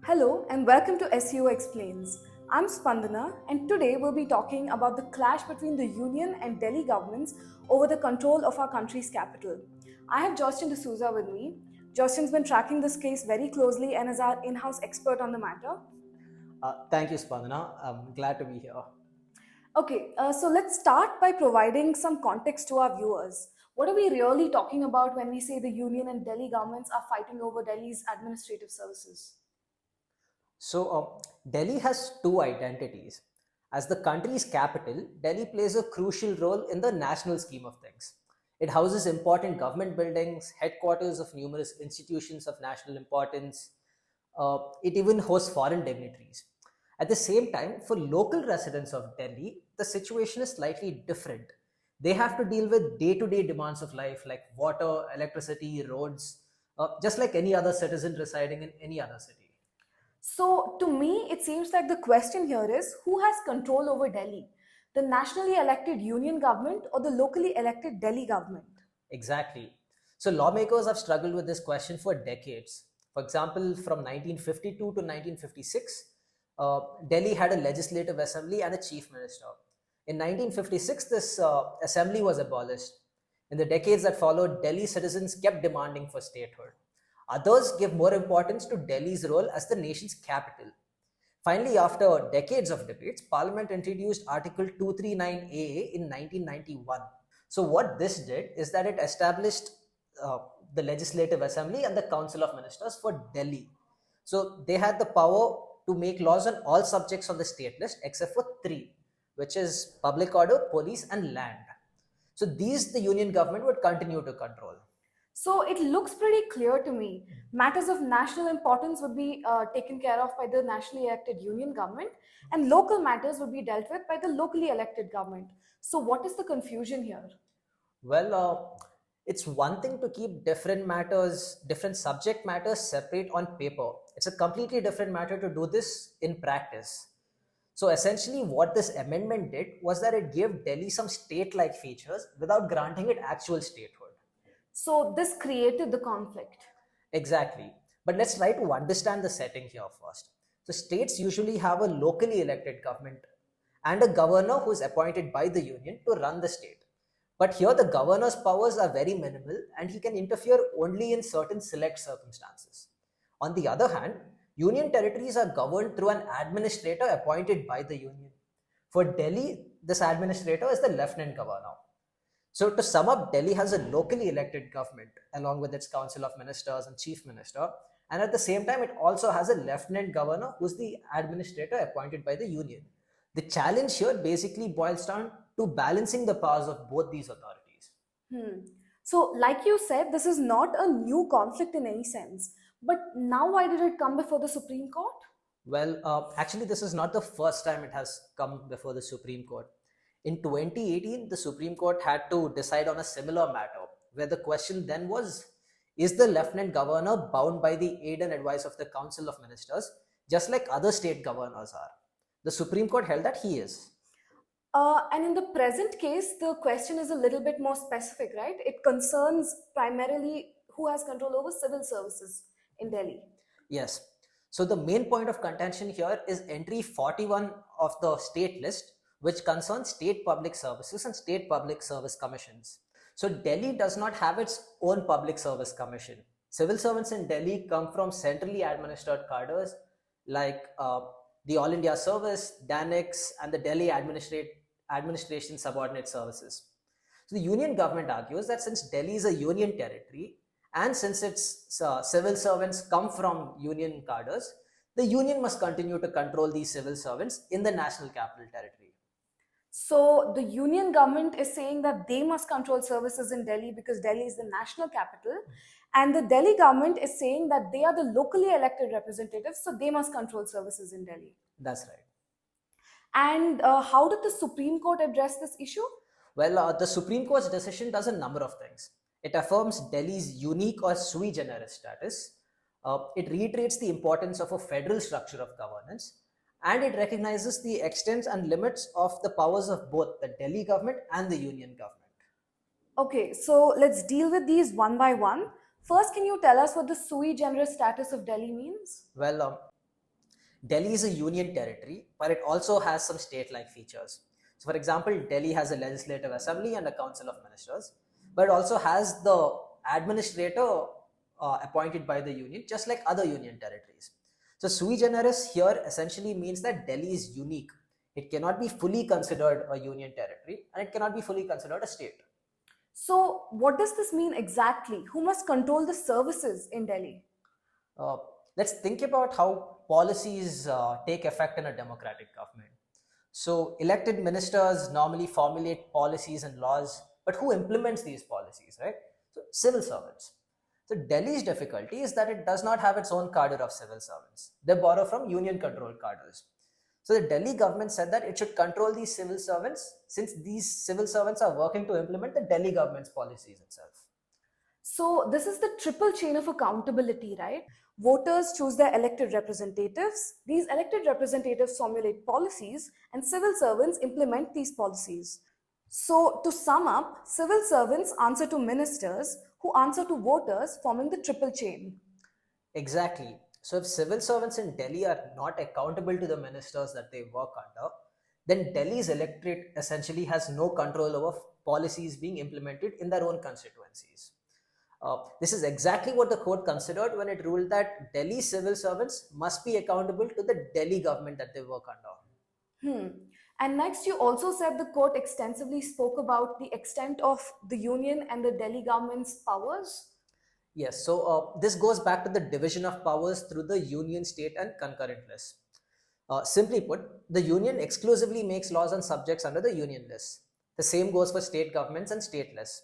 Hello and welcome to SCO Explains. I'm Spandana and today we'll be talking about the clash between the Union and Delhi governments over the control of our country's capital. I have Justin D'Souza with me. Justin's been tracking this case very closely and is our in-house expert on the matter. Thank you, Spandana. I'm glad to be here. So let's start by providing some context to our viewers. What are we really talking about when we say the Union and Delhi governments are fighting over Delhi's administrative services? Delhi has two identities. As the country's capital, Delhi plays a crucial role in the national scheme of things. It houses important government buildings, headquarters of numerous institutions of national importance. It even hosts foreign dignitaries. At the same time, for local residents of Delhi, the situation is slightly different. They have to deal with day to day demands of life like water, electricity, roads, just like any other citizen residing in any other city. So, to me, it seems like the question here is who has control over Delhi? The nationally elected union government or the locally elected Delhi government? Exactly. So lawmakers have struggled with this question for decades. For example, from 1952 to 1956, Delhi had a legislative assembly and a chief minister. In 1956, this assembly was abolished. In the decades that followed, Delhi citizens kept demanding for statehood. Others give more importance to Delhi's role as the nation's capital. Finally, after decades of debates, Parliament introduced Article 239AA in 1991. So, what this did is that it established the Legislative Assembly and the Council of Ministers for Delhi. So, they had the power to make laws on all subjects on the state list except for three, which is public order, police, and land. So, these the union government would continue to control. So, it looks pretty clear to me. Matters of national importance would be taken care of by the nationally elected union government, and local matters would be dealt with by the locally elected government. So, what is the confusion here? Well, it's one thing to keep different matters, different subject matters separate on paper. It's a completely different matter to do this in practice. So essentially, what this amendment did was that it gave Delhi some state like features without granting it actual statehood. So, this created the conflict. Exactly. But let's try to understand the setting here first. So, states usually have a locally elected government and a governor who is appointed by the union to run the state. But here, the governor's powers are very minimal and he can interfere only in certain select circumstances. On the other hand, union territories are governed through an administrator appointed by the union. For Delhi, this administrator is the lieutenant governor. So, to sum up, Delhi has a locally elected government along with its council of ministers and chief minister. And at the same time, it also has a lieutenant governor who's the administrator appointed by the union. The challenge here basically boils down to balancing the powers of both these authorities. So, like you said, this is not a new conflict in any sense. But now, why did it come before the Supreme Court? Well, actually, this is not the first time it has come before the Supreme Court. In 2018, the Supreme Court had to decide on a similar matter, where the question then was, is the Lieutenant Governor bound by the aid and advice of the Council of Ministers, just like other state governors are? The Supreme Court held that he is. And in the present case, the question is a little bit more specific, right? It concerns primarily who has control over civil services in Delhi. Yes. So the main point of contention here is entry 41 of the state list, which concerns state public services and state public service commissions. So Delhi does not have its own public service commission. Civil servants in Delhi come from centrally administered cadres like the All India Service, DANIX, and the Delhi Administration Subordinate Services. So the union government argues that since Delhi is a union territory and since its civil servants come from union cadres, the union must continue to control these civil servants in the national capital territory. So the union government is saying that they must control services in Delhi because Delhi is the national capital. And the Delhi government is saying that they are the locally elected representatives, so they must control services in Delhi. That's right. And how did the Supreme Court address this issue? Well, the Supreme Court's decision does a number of things. It affirms Delhi's unique or sui generis status. It reiterates the importance of a federal structure of governance. And it recognizes the extent and limits of the powers of both the Delhi government and the union government. Okay, so let's deal with these one by one. First, can you tell us what the sui generis status of Delhi means? Well, Delhi is a union territory, but it also has some state-like features. So, for example, Delhi has a legislative assembly and a council of ministers, but it also has the administrator appointed by the union, just like other union territories. So, sui generis here essentially means that Delhi is unique. It cannot be fully considered a union territory, and it cannot be fully considered a state. So, what does this mean exactly? Who must control the services in Delhi? Uh, let's think about how policies take effect in a democratic government. So, elected ministers normally formulate policies and laws, but who implements these policies, right? So, civil servants. So, Delhi's difficulty is that it does not have its own cadre of civil servants. They borrow from union controlled cadres. So, the Delhi government said that it should control these civil servants since these civil servants are working to implement the Delhi government's policies itself. So, this is the triple chain of accountability, right? Voters choose their elected representatives, these elected representatives formulate policies, and civil servants implement these policies. So, to sum up, civil servants answer to ministers who answer to voters, forming the triple chain. Exactly. So if civil servants in Delhi are not accountable to the ministers that they work under, then Delhi's electorate essentially has no control over policies being implemented in their own constituencies. This is exactly what the court considered when it ruled that Delhi civil servants must be accountable to the Delhi government that they work under. And next, you also said the court extensively spoke about the extent of the union and the Delhi government's powers. Yes, so this goes back to the division of powers through the union, state, and concurrent list. Simply put, the union exclusively makes laws on subjects under the union list. The same goes for state governments and state lists.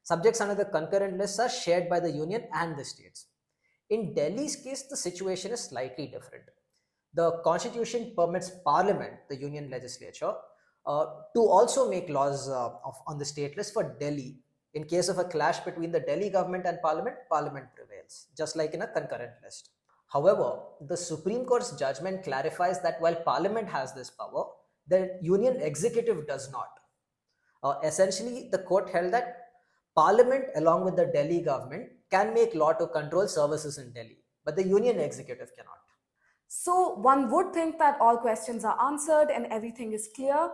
Subjects under the concurrent lists are shared by the union and the states. In Delhi's case, the situation is slightly different. The constitution permits parliament, the union legislature, to also make laws on the state list for Delhi. In case of a clash between the Delhi government and parliament, parliament prevails, just like in a concurrent list. However, the Supreme Court's judgment clarifies that while parliament has this power, the union executive does not. Essentially, the court held that parliament, along with the Delhi government, can make law to control services in Delhi, but the union executive cannot. So, one would think that all questions are answered and everything is clear,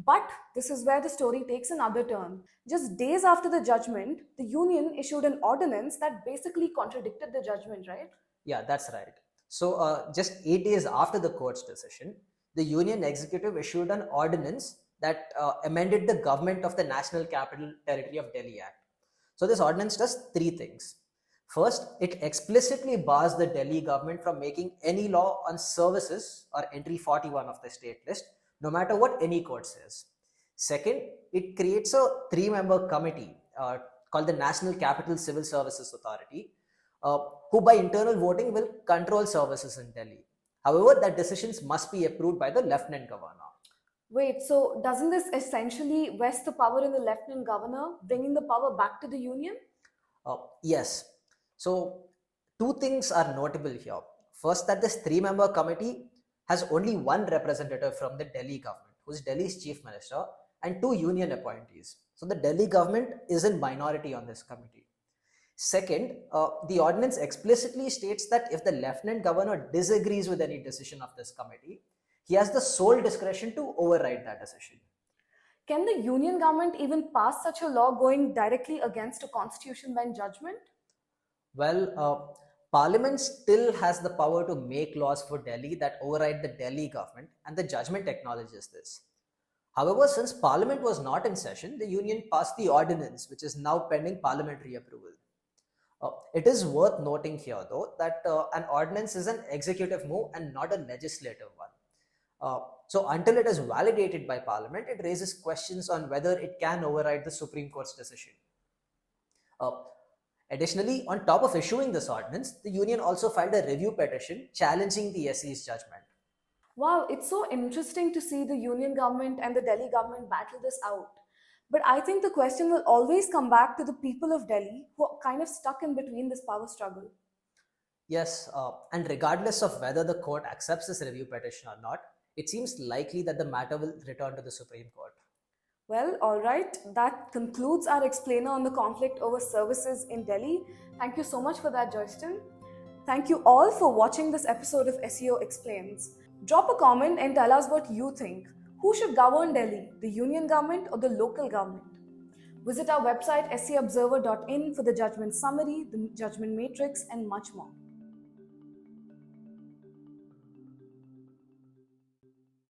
but this is where the story takes another turn. Just days after the judgment, the union issued an ordinance that basically contradicted the judgment, right? Yeah, that's right. So, just 8 days after the court's decision, the union executive issued an ordinance that amended the Government of the National Capital Territory of Delhi Act. So, this ordinance does three things. First, it explicitly bars the Delhi government from making any law on services or entry 41 of the state list, no matter what any court says. Second, it creates a three-member committee called the National Capital Civil Services Authority, who by internal voting will control services in Delhi. However, that decisions must be approved by the Lieutenant Governor. Wait, so doesn't this essentially vest the power in the Lieutenant Governor, bringing the power back to the union? Yes. So, two things are notable here. First, that this three-member committee has only one representative from the Delhi government, who is Delhi's chief minister, and two union appointees. So, the Delhi government is in minority on this committee. Second, the ordinance explicitly states that if the lieutenant governor disagrees with any decision of this committee, he has the sole discretion to override that decision. Can the union government even pass such a law going directly against a constitution bench judgment? Well, Parliament still has the power to make laws for Delhi that override the Delhi government, and the judgment acknowledges this. However, since Parliament was not in session, the union passed the ordinance, which is now pending parliamentary approval. It is worth noting here, though, that an ordinance is an executive move and not a legislative one. So, until it is validated by Parliament, it raises questions on whether it can override the Supreme Court's decision. Additionally, on top of issuing this ordinance, the union also filed a review petition challenging the SC's judgment. Wow, it's so interesting to see the union government and the Delhi government battle this out. But I think the question will always come back to the people of Delhi who are kind of stuck in between this power struggle. Yes, and regardless of whether the court accepts this review petition or not, it seems likely that the matter will return to the Supreme Court. Well, all right, that concludes our explainer on the conflict over services in Delhi. Thank you so much for that, Joyston. Thank you all for watching this episode of SCO Explains. Drop a comment and tell us what you think. Who should govern Delhi, the union government or the local government? Visit our website scobserver.in for the judgment summary, the judgment matrix, and much more.